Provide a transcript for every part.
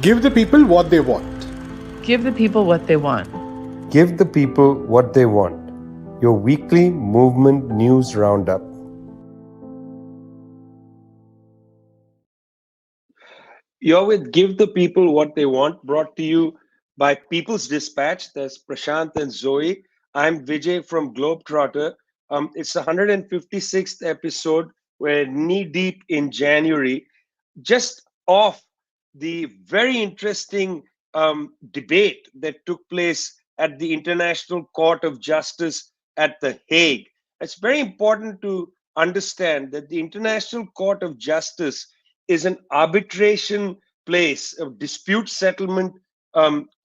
Give the people what they want. Give the people what they want. Give the people what they want. Your weekly movement news roundup. You're with Give the People What They Want, brought to you by People's Dispatch. There's Prashant and Zoe. I'm Vijay from Globetrotter. It's the 156th episode. We're knee deep in January, just off the very interesting debate that took place at the International Court of Justice at The Hague. It's very important to understand that the International Court of Justice is an arbitration place, a dispute settlement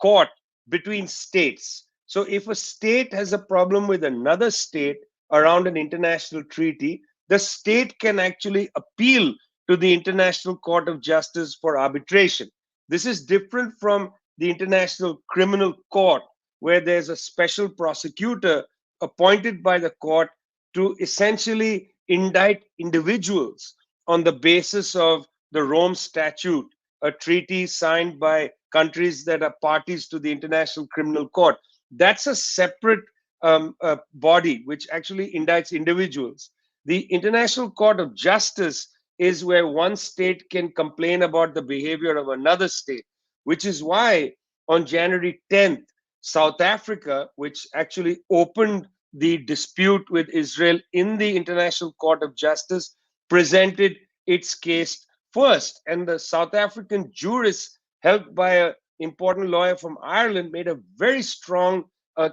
court between states. So if a state has a problem with another state around an international treaty, the state can actually appeal to the International Court of Justice for arbitration. This is different from the International Criminal Court, where there's a special prosecutor appointed by the court to essentially indict individuals on the basis of the Rome Statute, a treaty signed by countries that are parties to the International Criminal Court. That's a separate body which actually indicts individuals. The International Court of Justice is where one state can complain about the behavior of another state, which is why on January 10th, South Africa, which actually opened the dispute with Israel in the International Court of Justice, presented its case first. And the South African jurists, helped by an important lawyer from Ireland, made a very strong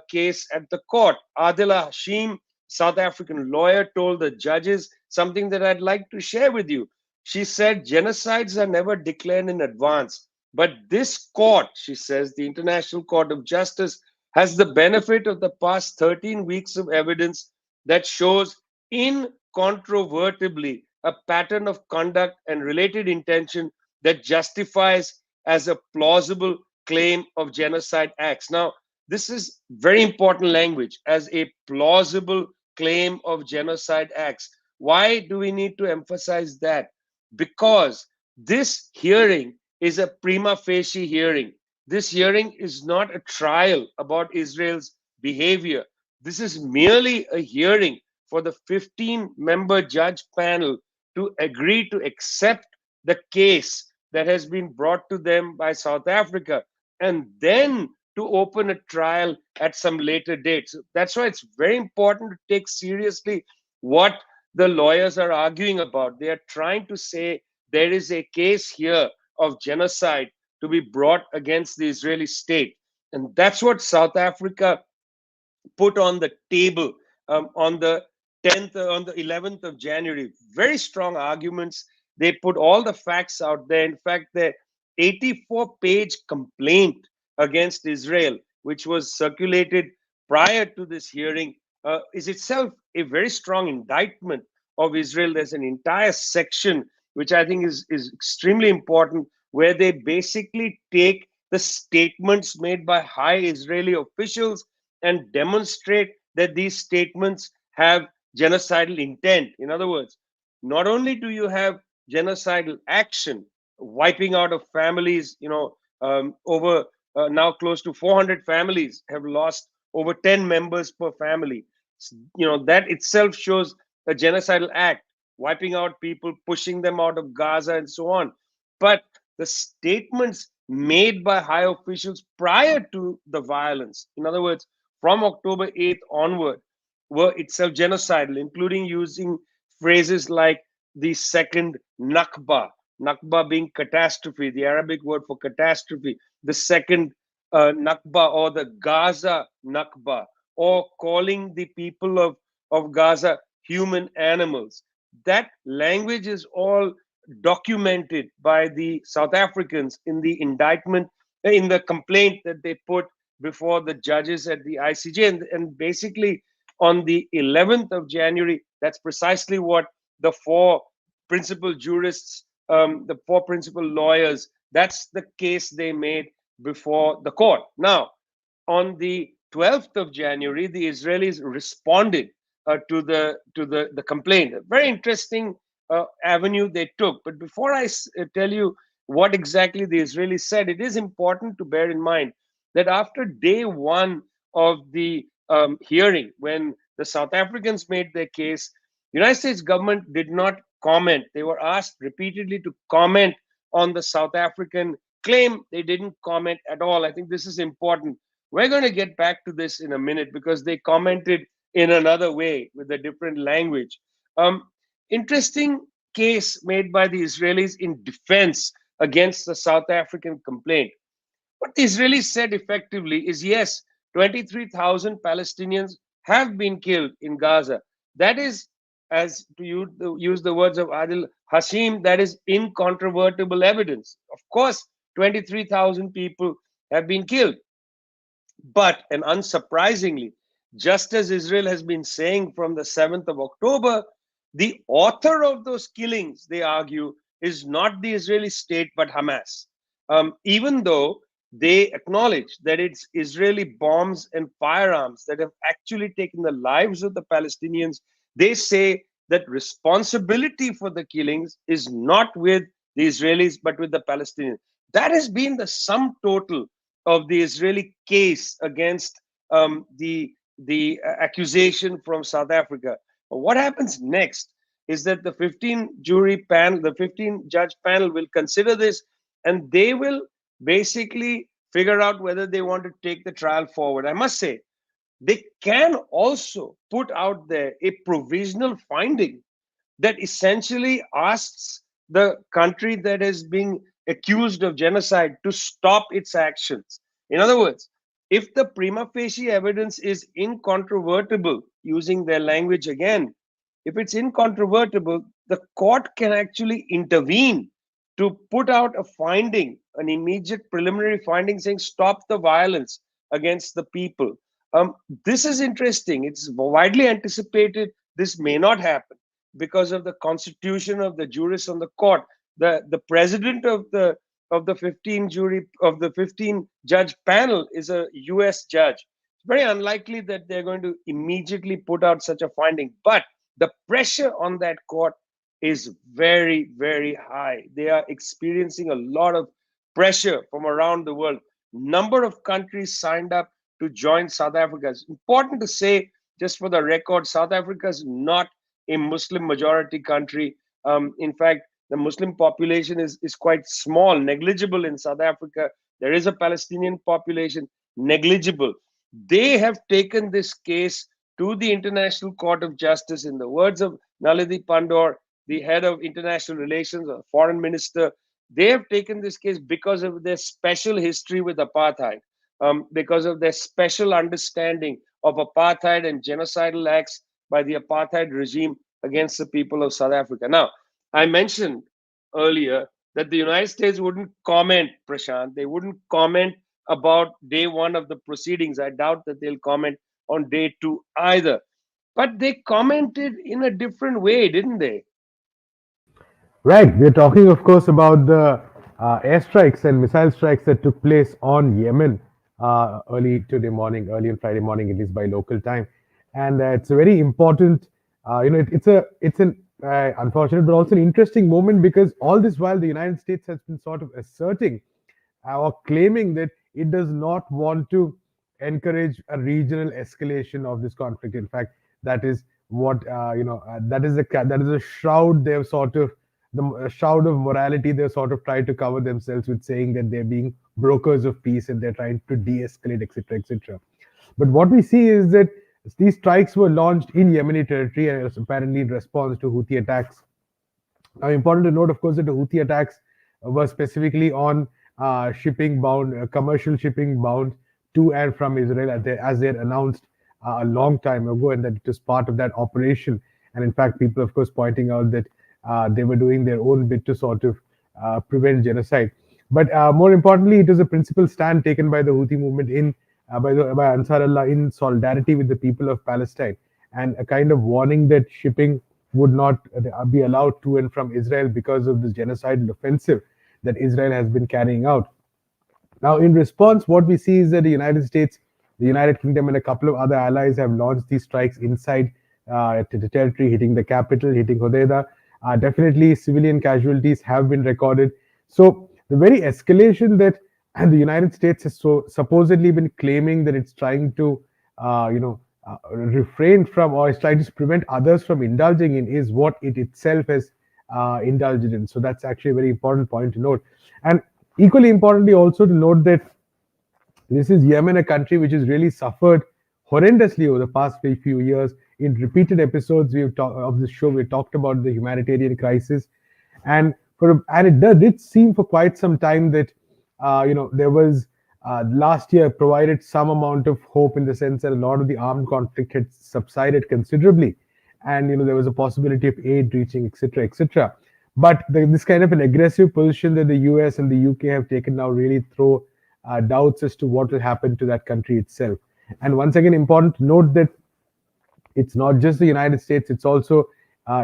case at the court. Adila Hashim, South African lawyer, told the judges something that I'd like to share with you. She said, genocides are never declared in advance. But this court, she says, the International Court of Justice, has the benefit of the past 13 weeks of evidence that shows incontrovertibly a pattern of conduct and related intention that justifies as a plausible claim of genocide acts. Now, this is very important language, as a plausible claim of genocide acts. Why do we need to emphasize that? Because this hearing is a prima facie hearing. This hearing is not a trial about Israel's behavior. This is merely a hearing for the 15-member judge panel to agree to accept the case that has been brought to them by South Africa, and then to open a trial at some later date. So that's why it's very important to take seriously what the lawyers are arguing about. They are trying to say there is a case here of genocide to be brought against the Israeli state. And that's what South Africa put on the table on the 10th, on the 11th of January. Very strong arguments. They put all the facts out there. In fact, the 84-page complaint against Israel, which was circulated prior to this hearing, is itself a very strong indictment of Israel. There's an entire section which I think is extremely important, where they basically take the statements made by high Israeli officials and demonstrate that these statements have genocidal intent. In other words, not only do you have genocidal action, wiping out of families, over now close to 400 families have lost over 10 members per family. That itself shows a genocidal act, wiping out people, pushing them out of Gaza, and so on. But the statements made by high officials prior to the violence, in other words, from October 8th onward, were itself genocidal, including using phrases like the second Nakba, Nakba being catastrophe, the Arabic word for catastrophe, the second Nakba, or the Gaza Nakba, or calling the people of Gaza human animals. That language is all documented by the South Africans in the indictment, in the complaint that they put before the judges at the ICJ. And basically, on the 11th of January, that's precisely what the four principal jurists, the four principal lawyers, that's the case they made before the court. Now, on the 12th of January, the Israelis responded to the complaint. A very interesting avenue they took. But before I tell you what exactly the Israelis said, it is important to bear in mind that after day one of the hearing, when the South Africans made their case, the United States government did not comment. They were asked repeatedly to comment on the South African claim. They didn't comment at all. I think this is important. We're going to get back to this in a minute because they commented in another way with a different language. Um, Interesting case made by the Israelis in defense against the South African complaint. What the Israelis said effectively is yes, 23,000 Palestinians have been killed in Gaza. That is, as to use the words of Adil Hashim, that is incontrovertible evidence. Of course, 23,000 people have been killed. But, and unsurprisingly, just as Israel has been saying from the 7th of October, the author of those killings, they argue, is not the Israeli state but Hamas. Even though they acknowledge that it's Israeli bombs and firearms that have actually taken the lives of the Palestinians, they say that responsibility for the killings is not with the Israelis but with the Palestinians. That has been the sum total of the Israeli case against the accusation from South Africa. But what happens next is that the 15 jury panel, the 15 judge panel will consider this, and they will basically figure out whether they want to take the trial forward. I must say, they can also put out there a provisional finding that essentially asks the country that is being accused of genocide to stop its actions. In other words, if the prima facie evidence is incontrovertible, using their language again, if it's incontrovertible, the court can actually intervene to put out a finding, an immediate preliminary finding saying stop the violence against the people. This is interesting. It's widely anticipated this may not happen because of the constitution of the jurists on the court. The president of the 15 judge panel is a US judge. It's very unlikely that they're going to immediately put out such a finding, but the pressure on that court is very, very high. They are experiencing a lot of pressure from around the world. Number of countries signed up to join South Africa. It's important to say, just for the record, South Africa is not a Muslim majority country. In fact, the Muslim population is quite small, negligible in South Africa. There is a Palestinian population, negligible. They have taken this case to the International Court of Justice. In the words of Naledi Pandor, the head of international relations, or foreign minister, they have taken this case because of their special history with apartheid, because of their special understanding of apartheid and genocidal acts by the apartheid regime against the people of South Africa. Now, I mentioned earlier that the United States wouldn't comment, Prashant. They wouldn't comment about day one of the proceedings. I doubt that they'll comment on day two either. But they commented in a different way, didn't they? Right. We're talking, of course, about the airstrikes and missile strikes that took place on Yemen early today morning, early on Friday morning, at least by local time, and it's a very important. It's an unfortunate but also an interesting moment because all this while the United States has been sort of asserting or claiming that it does not want to encourage a regional escalation of this conflict. In fact, that is what that is a shroud they've sort of the shroud of morality they've sort of tried to cover themselves with, saying that they're being brokers of peace and they're trying to de-escalate, etc., etc. But what we see is that these strikes were launched in Yemeni territory as apparently in response to Houthi attacks. Now, important to note, of course, that the Houthi attacks were specifically on shipping bound, commercial shipping bound to and from Israel, as they had announced a long time ago, and that it was part of that operation. And in fact, people, of course, pointing out that they were doing their own bit to sort of prevent genocide. But more importantly, it was a principal stand taken by the Houthi movement by Ansar Allah in solidarity with the people of Palestine, and a kind of warning that shipping would not be allowed to and from Israel because of this genocidal offensive that Israel has been carrying out. Now, in response, what we see is that the United States, the United Kingdom, and a couple of other allies have launched these strikes inside the territory, hitting the capital, hitting Hodeidah. Definitely, civilian casualties have been recorded. So the very escalation that the United States has so supposedly been claiming that it's trying to, refrain from, or is trying to prevent others from indulging in, is what it itself has indulged in. So that's actually a very important point to note. And equally importantly, also to note that this is Yemen, a country which has really suffered horrendously over the past few years. In repeated episodes of this show, we talked about the humanitarian crisis, and did seem for quite some time that there was last year provided some amount of hope, in the sense that a lot of the armed conflict had subsided considerably, and there was a possibility of aid reaching, etc., etc. But this kind of an aggressive position that the US and the UK have taken now really throw doubts as to what will happen to that country itself. And once again, important to note that it's not just the United States; it's also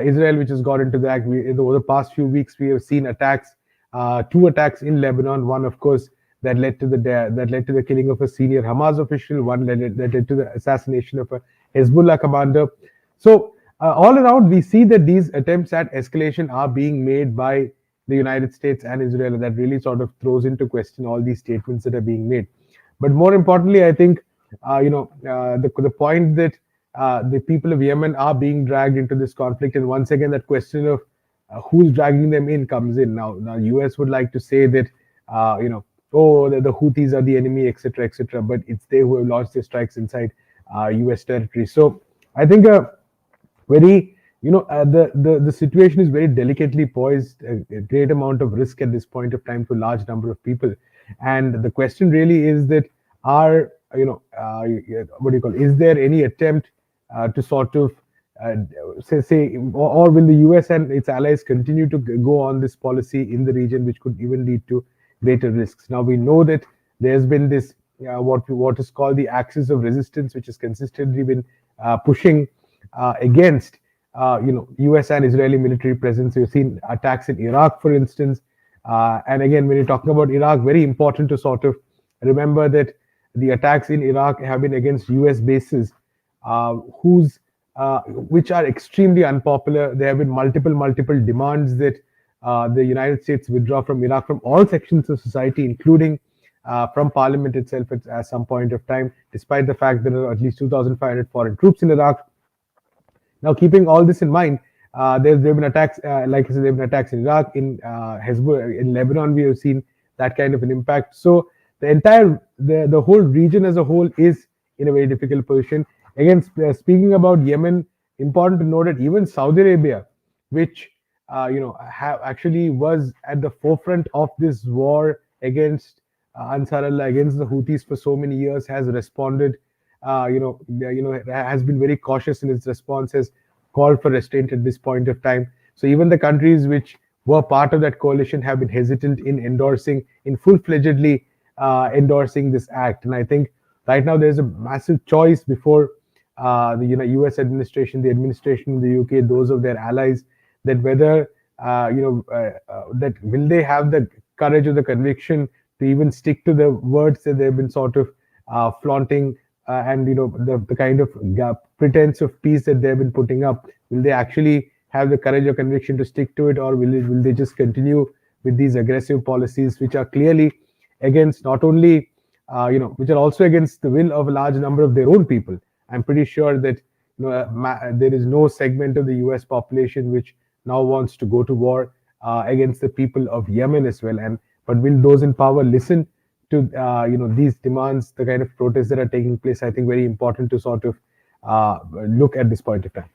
Israel, which has got into the act. Over the past few weeks, we have seen attacks, two attacks in Lebanon. One, of course, that led to the killing of a senior Hamas official. One that led to the assassination of a Hezbollah commander. So all around, we see that these attempts at escalation are being made by the United States and Israel, and that really sort of throws into question all these statements that are being made. But more importantly, I think the point that the people of Yemen are being dragged into this conflict, and once again, that question of who's dragging them in comes in. Now, US would like to say that oh, the Houthis are the enemy, etc., etc., but it's they who have launched their strikes inside US territory. So I think very the situation is very delicately poised, a great amount of risk at this point of time to a large number of people, and the question really is that are what do you call, is there any attempt to sort of uh, or will the US and its allies continue to go on this policy in the region, which could even lead to greater risks? Now, we know that there's been this what is called the axis of resistance, which has consistently been pushing against US and Israeli military presence. We've seen attacks in Iraq, for instance, and again, when you're talking about Iraq, very important to sort of remember that the attacks in Iraq have been against US bases, whose which are extremely unpopular. There have been multiple demands that the United States withdraw from Iraq from all sections of society, including from parliament itself at some point of time, despite the fact that there are at least 2,500 foreign troops in Iraq. Now, keeping all this in mind, there have been attacks, like I said, there have been attacks in Iraq, in Hezbollah, in Lebanon. We have seen that kind of an impact. So the whole region as a whole is in a very difficult position. Again, speaking about Yemen, important to note that even Saudi Arabia, which actually was at the forefront of this war against Ansar Allah, against the Houthis for so many years, has responded. Has been very cautious in its response, has called for restraint at this point of time. So even the countries which were part of that coalition have been hesitant in full-fledgedly endorsing this act. And I think right now there's a massive choice before the US administration, the administration in the UK, those of their allies, that whether that will they have the courage or the conviction to even stick to the words that they've been sort of flaunting, and the kind of pretense of peace that they've been putting up. Will they actually have the courage or conviction to stick to it, or will they just continue with these aggressive policies, which are clearly against not only which are also against the will of a large number of their own people? I'm pretty sure that there is no segment of the US population which now wants to go to war against the people of Yemen as well. But will those in power listen to these demands, the kind of protests that are taking place? I think very important to sort of look at this point of time.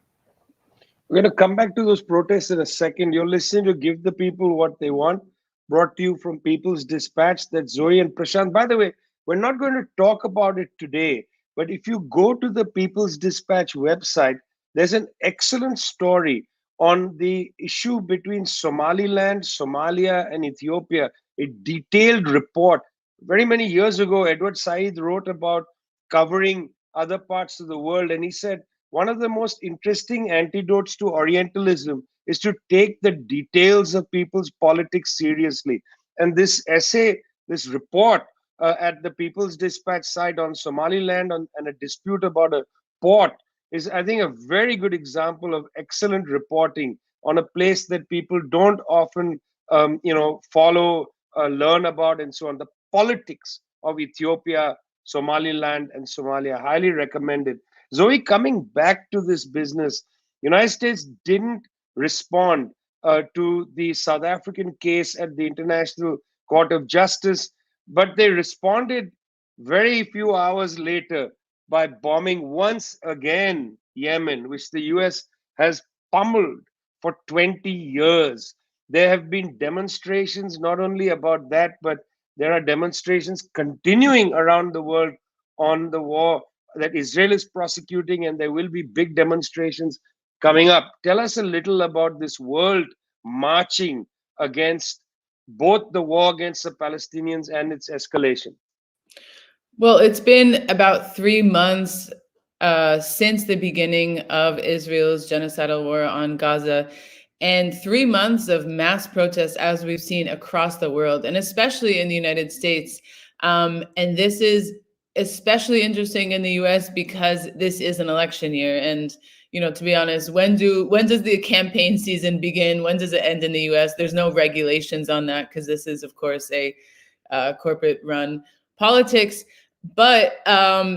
We're going to come back to those protests in a second. You're listening to Give the People What They Want, brought to you from People's Dispatch. That's Zoe and Prashant. By the way, we're not going to talk about it today, but if you go to the People's Dispatch website, there's an excellent story on the issue between Somaliland, Somalia, and Ethiopia. A detailed report. Very many years ago, Edward Said wrote about covering other parts of the world, and he said one of the most interesting antidotes to Orientalism is to take the details of people's politics seriously. And this essay, this report at the People's Dispatch site on Somaliland and a dispute about a port is, I think, a very good example of excellent reporting on a place that people don't often, follow learn about and so on. The politics of Ethiopia, Somaliland, and Somalia, highly recommended. Zoe, coming back to this business, United States didn't respond to the South African case at the International Court of Justice, but they responded very few hours later by bombing once again Yemen, which the US has pummeled for 20 years. There have been demonstrations not only about that, but there are demonstrations continuing around the world on the war that Israel is prosecuting, and there will be big demonstrations coming up. Tell us a little about this world marching against both the war against the Palestinians and its escalation. Well, it's been about 3 months since the beginning of Israel's genocidal war on Gaza, and 3 months of mass protests, as we've seen across the world, and especially in the United States. And this is especially interesting in the US because this is an election year. And to be honest, when does the campaign season begin? When does it end in the US? There's no regulations on that because this is, of course, a corporate-run politics. But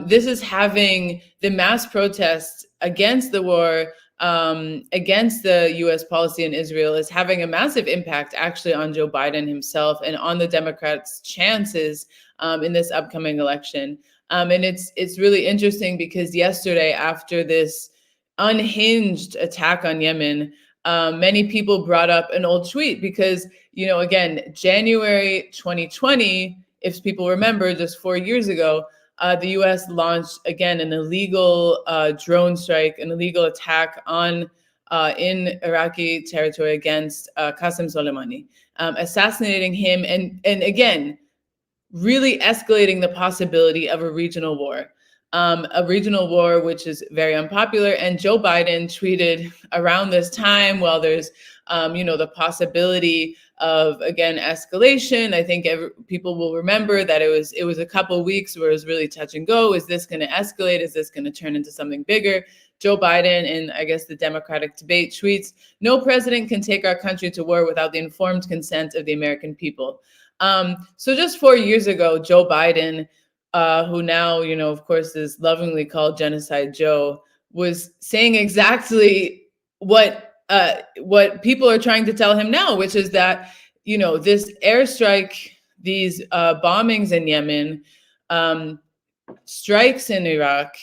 this is having the mass protests against the war, against the U.S. policy in Israel, is having a massive impact actually on Joe Biden himself and on the Democrats' chances in this upcoming election. And it's really interesting because yesterday, after this unhinged attack on Yemen, many people brought up an old tweet because, again, January 2020, if people remember, just 4 years ago, the U.S. launched again an illegal drone strike, an illegal attack on in Iraqi territory against Qasem Soleimani, assassinating him, and again, really escalating the possibility of a regional war. Which is very unpopular. And Joe Biden tweeted around this time, while there's, the possibility of, again, escalation. I think people will remember that it was a couple weeks where it was really touch and go. Is this going to escalate? Is this going to turn into something bigger? Joe Biden, in, I guess, the Democratic debate, tweets, "No president can take our country to war without the informed consent of the American people." So just 4 years ago, Joe Biden, who now, of course, is lovingly called Genocide Joe, was saying exactly what people are trying to tell him now, which is that, this airstrike, these bombings in Yemen, strikes in Iraq,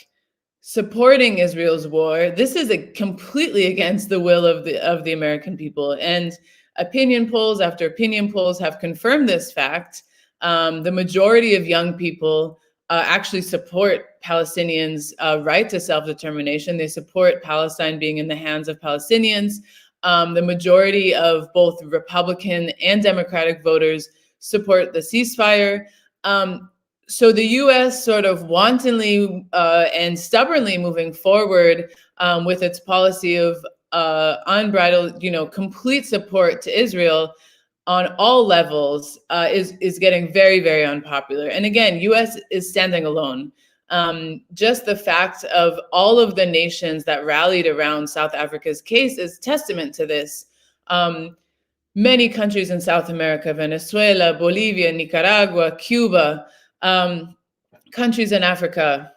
supporting Israel's war, this is completely against the will of the American people. And opinion polls after opinion polls have confirmed this fact. The majority of young people actually support Palestinians' right to self-determination. They support Palestine being in the hands of Palestinians. The majority of both Republican and Democratic voters support the ceasefire. So the U.S. sort of wantonly and stubbornly moving forward with its policy of unbridled, complete support to Israel on all levels is getting very, very unpopular. And again, U.S. is standing alone. Just the fact of all of the nations that rallied around South Africa's case is testament to this. Many countries in South America, Venezuela, Bolivia, Nicaragua, Cuba, countries in Africa,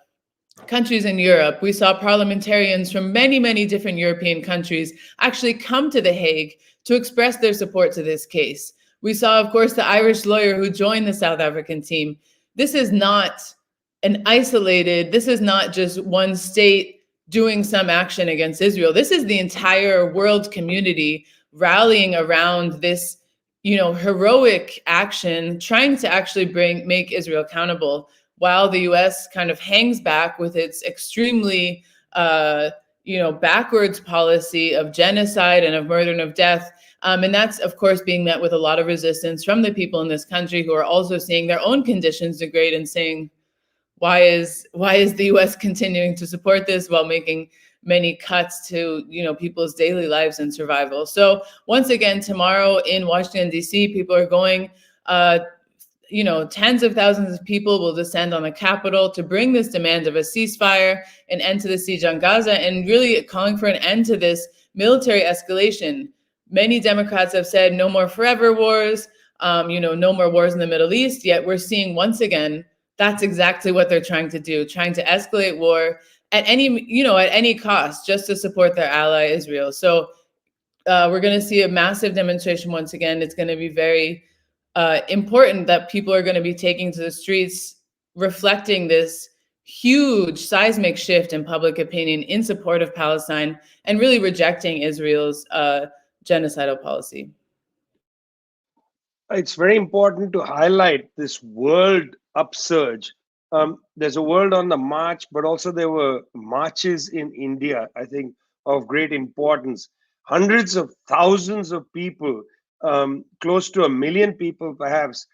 countries in Europe. We saw parliamentarians from many, many different European countries actually come to The Hague to express their support to this case. We saw, of course, the Irish lawyer who joined the South African team. This is not this is not just one state doing some action against Israel. This is the entire world community rallying around this, heroic action, trying to actually make Israel accountable, while the U.S. kind of hangs back with its extremely, backwards policy of genocide and of murder and of death. And that's, of course, being met with a lot of resistance from the people in this country who are also seeing their own conditions degrade and saying, why is the U.S. continuing to support this while making many cuts to, people's daily lives and survival? So once again, tomorrow in Washington, D.C., people are going, tens of thousands of people will descend on the Capitol to bring this demand of a ceasefire, an end to the siege on Gaza, and really calling for an end to this military escalation. Many Democrats have said no more forever wars. no more wars in the Middle East. Yet we're seeing once again that's exactly what they're trying to do, trying to escalate war at any cost, just to support their ally Israel. So we're going to see a massive demonstration once again. It's going to be very important that people are going to be taking to the streets, reflecting this huge seismic shift in public opinion in support of Palestine and really rejecting Israel's genocidal policy. It's very important to highlight this world upsurge. There's a world on the march, but also there were marches in India, I think, of great importance. Hundreds of thousands of people, close to 1 million people perhaps,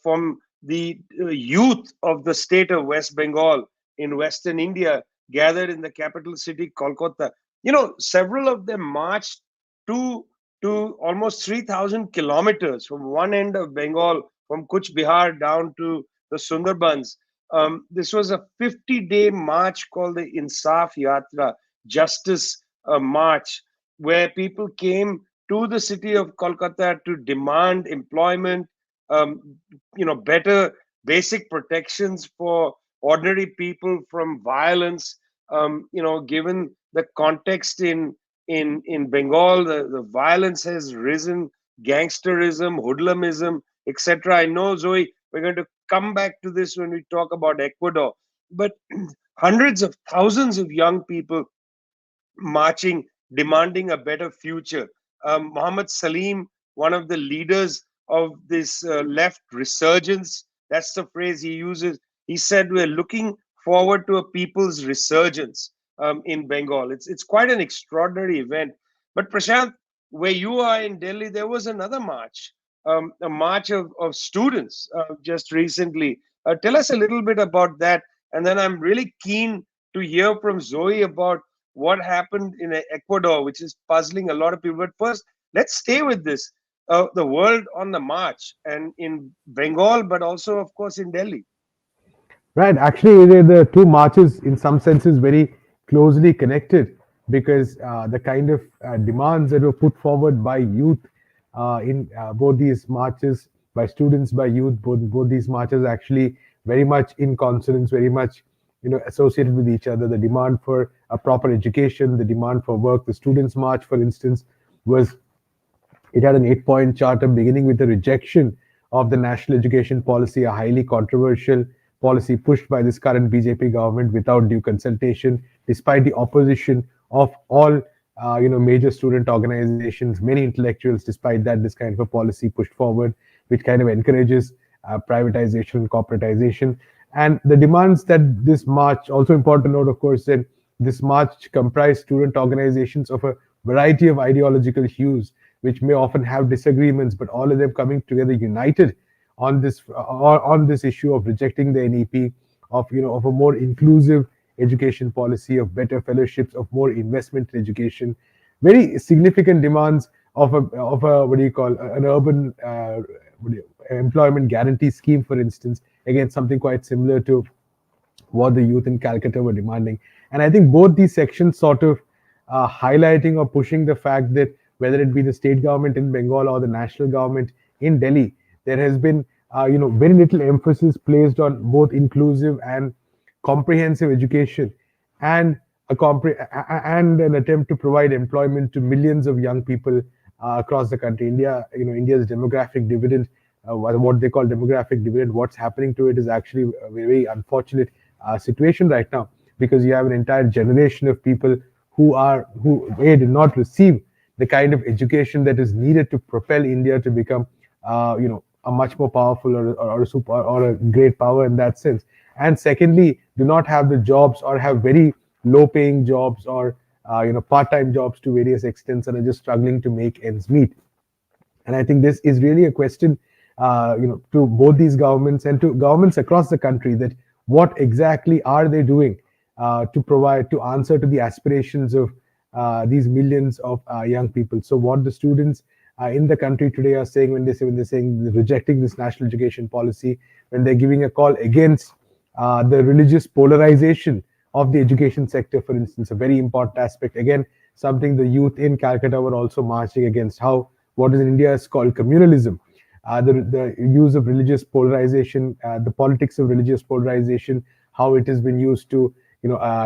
from the youth of the state of West Bengal in Western India gathered in the capital city, Kolkata. Several of them marched to almost 3,000 kilometers from one end of Bengal, from Kuch Bihar down to the Sundarbans. This was a 50-day march called the Insaf Yatra, Justice March, where people came to the city of Kolkata to demand employment, better basic protections for ordinary people from violence. Given the context in Bengal, the violence has risen, gangsterism, hoodlumism, etc. I know, Zoe, we're going to come back to this when we talk about Ecuador, but hundreds of thousands of young people marching, demanding a better future. Muhammad Salim, one of the leaders of this left resurgence, that's the phrase he uses. He said, "We're looking forward to a people's resurgence." In Bengal. It's quite an extraordinary event. But Prashant, where you are in Delhi, there was another march, a march of students just recently. Tell us a little bit about that. And then I'm really keen to hear from Zoe about what happened in Ecuador, which is puzzling a lot of people. But first, let's stay with this, the world on the march, and in Bengal, but also, of course, in Delhi. Right. Actually, the two marches, in some senses, very closely connected, because the kind of demands that were put forward by youth in both these marches, by students, by youth, both these marches actually very much in consonance, very much associated with each other. The demand for a proper education, the demand for work. The students' march, for instance, was it had an 8-point charter beginning with a rejection of the national education policy, a highly controversial policy pushed by this current BJP government without due consultation, despite the opposition of all major student organizations, many intellectuals. Despite that, this kind of a policy pushed forward, which kind of encourages privatization and corporatization. And the demands that this march, also important to note, of course, that this march comprised student organizations of a variety of ideological hues, which may often have disagreements, but all of them coming together united on this issue of rejecting the NEP, of a more inclusive education policy, of better fellowships, of more investment in education. Very significant demands of a what do you call an urban employment guarantee scheme, for instance. Again, something quite similar to what the youth in Calcutta were demanding. And I think both these sections sort of highlighting or pushing the fact that whether it be the state government in Bengal or the national government in Delhi, there has been very little emphasis placed on both inclusive and comprehensive education, and and an attempt to provide employment to millions of young people across the country. India's demographic dividend, what they call demographic dividend, what's happening to it is actually a very unfortunate situation right now, because you have an entire generation of people who did not receive the kind of education that is needed to propel India to become a much more powerful or a great power in that sense. And secondly, do not have the jobs, or have very low paying jobs, or part-time jobs to various extents, and are just struggling to make ends meet. And I think this is really a question to both these governments and to governments across the country, that what exactly are they doing to answer to the aspirations of these millions of young people. So what the students in the country today are saying, when they're saying rejecting this national education policy, when they're giving a call against the religious polarization of the education sector, for instance, a very important aspect. Again, something the youth in Calcutta were also marching against, how what is in India is called communalism. the use of religious polarization, the politics of religious polarization, how it has been used to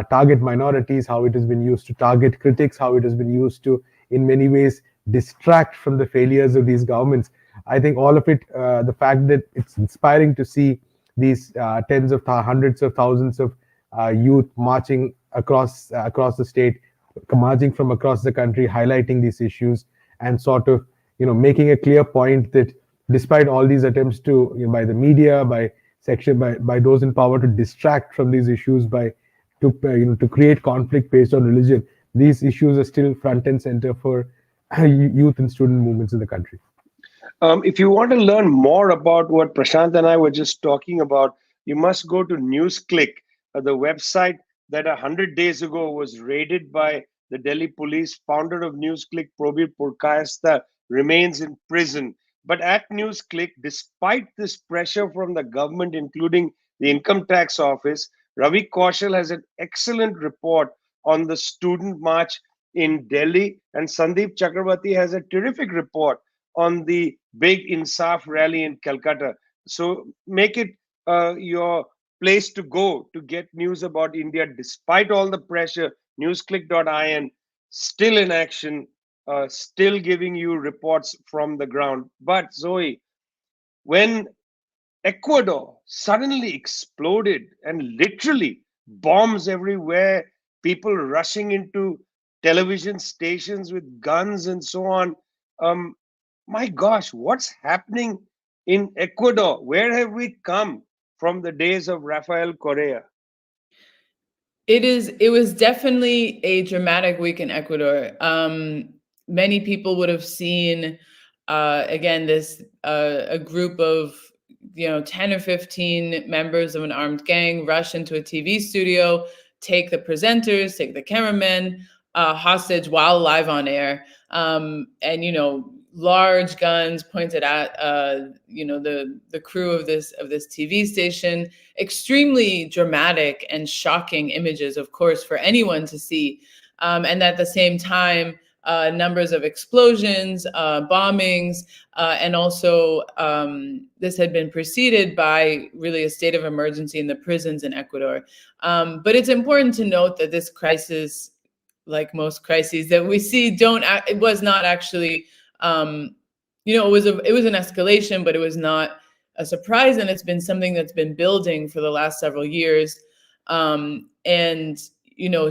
target minorities, how it has been used to target critics, how it has been used to, in many ways, distract from the failures of these governments. I think all of it, the fact that it's inspiring to see these hundreds of thousands of youth marching across the state, marching from across the country, highlighting these issues, and sort of making a clear point that despite all these attempts to by the media, by those in power to distract from these issues, to create conflict based on religion, these issues are still front and center for youth and student movements in the country. If you want to learn more about what Prashant and I were just talking about, you must go to NewsClick, the website that 100 days ago was raided by the Delhi police. Founder of NewsClick, Probir Purkayastha, remains in prison. But at NewsClick, despite this pressure from the government, including the Income Tax Office, Ravi Kaushal has an excellent report on the student march in Delhi, and Sandeep Chakravarti has a terrific report on the big Insaf rally in Calcutta. So make it your place to go to get news about India despite all the pressure. Newsclick.in, still in action, still giving you reports from the ground. But Zoe, when Ecuador suddenly exploded and literally bombs everywhere, people rushing into television stations with guns and so on. My gosh, what's happening in Ecuador? Where have we come from the days of Rafael Correa? It was definitely a dramatic week in Ecuador. Many people would have seen, again, this a group of 10 or 15 members of an armed gang rush into a TV studio, take the presenters, take the cameramen hostage while live on air, and large guns pointed at the crew of this TV station. Extremely dramatic and shocking images, of course, for anyone to see, and at the same time, numbers of explosions, bombings, and also this had been preceded by really a state of emergency in the prisons in Ecuador. But it's important to note that this crisis, like most crises that we see, it was not actually, it was an escalation, but it was not a surprise, and it's been something that's been building for the last several years. And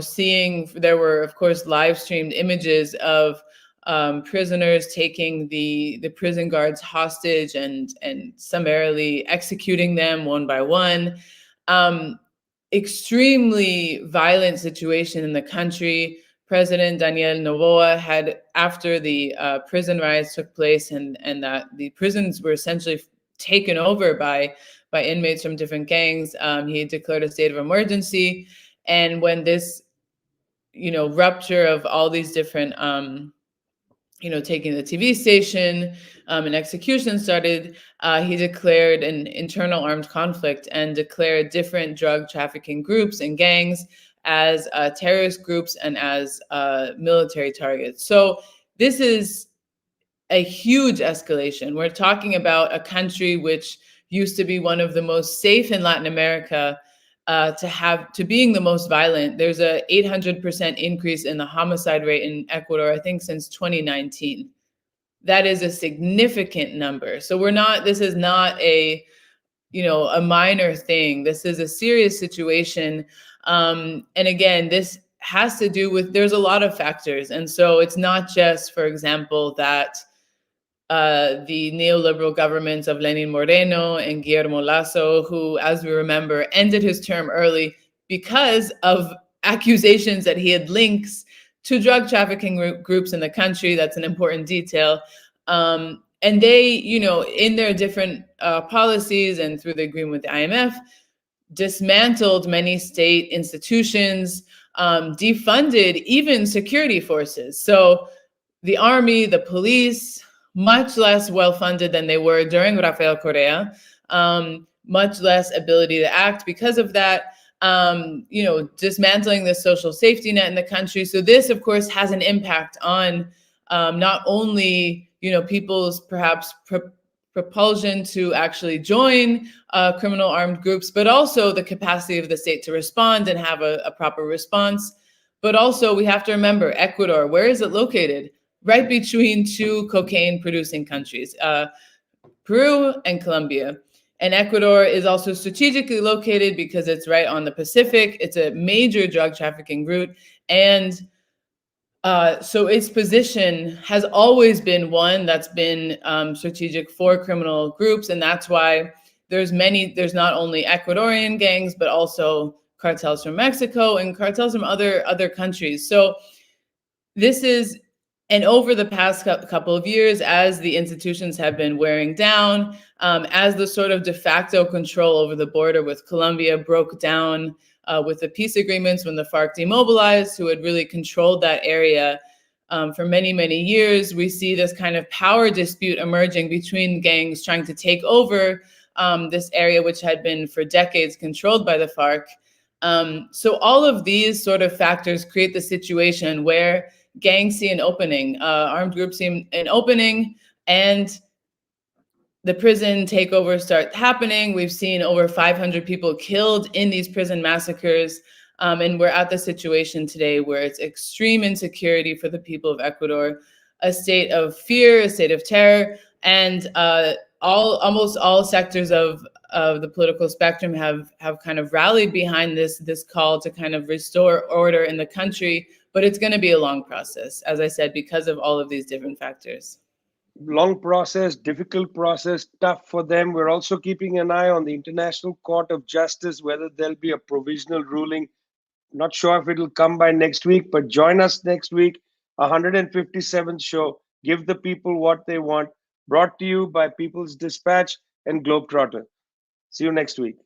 seeing, there were, of course, live streamed images of prisoners taking the prison guards hostage and summarily executing them one by one. Extremely violent situation in the country. President Daniel Noboa had, after the prison riots took place and that the prisons were essentially taken over by inmates from different gangs, he declared a state of emergency. And when this, rupture of all these different, taking the TV station and execution started, he declared an internal armed conflict and declared different drug trafficking groups and gangs as terrorist groups and as military targets. So this is a huge escalation. We're talking about a country which used to be one of the most safe in Latin America to being the most violent. There's a 800% increase in the homicide rate in Ecuador, I think, since 2019. That is a significant number. So this is not a minor thing. This is a serious situation. And again, this has to do with, there's a lot of factors. And so it's not just, for example, that the neoliberal governments of Lenin Moreno and Guillermo Lasso, who, as we remember, ended his term early because of accusations that he had links to drug trafficking groups in the country. That's an important detail. And they, in their different policies and through the agreement with the IMF, dismantled many state institutions, defunded even security forces. So the army, the police, much less well-funded than they were during Rafael Correa, much less ability to act because of that, dismantling the social safety net in the country. So this, of course, has an impact on not only, people's perhaps propulsion to actually join criminal armed groups, but also the capacity of the state to respond and have a proper response. But also we have to remember Ecuador, where is it located? Right between two cocaine producing countries, Peru and Colombia. And Ecuador is also strategically located because it's right on the Pacific. It's a major drug trafficking route. And so its position has always been one that's been strategic for criminal groups. And that's why there's not only Ecuadorian gangs, but also cartels from Mexico and cartels from other countries. So this is, and over the past couple of years, as the institutions have been wearing down, as the sort of de facto control over the border with Colombia broke down with the peace agreements when the FARC demobilized, who had really controlled that area for many, many years, we see this kind of power dispute emerging between gangs trying to take over this area, which had been for decades controlled by the FARC. So all of these sort of factors create the situation where gangs see an opening, armed groups see an opening, and the prison takeovers start happening. We've seen over 500 people killed in these prison massacres. And we're at the situation today where it's extreme insecurity for the people of Ecuador, a state of fear, a state of terror, and almost all sectors of the political spectrum have kind of rallied behind this call to kind of restore order in the country. But it's going to be a long process, as I said, because of all of these different factors. Long process, difficult process, tough for them. We're also keeping an eye on the International Court of Justice, whether there'll be a provisional ruling. Not sure if it'll come by next week, but join us next week, 157th show, Give the People What They Want, brought to you by People's Dispatch and Globetrotter. See you next week.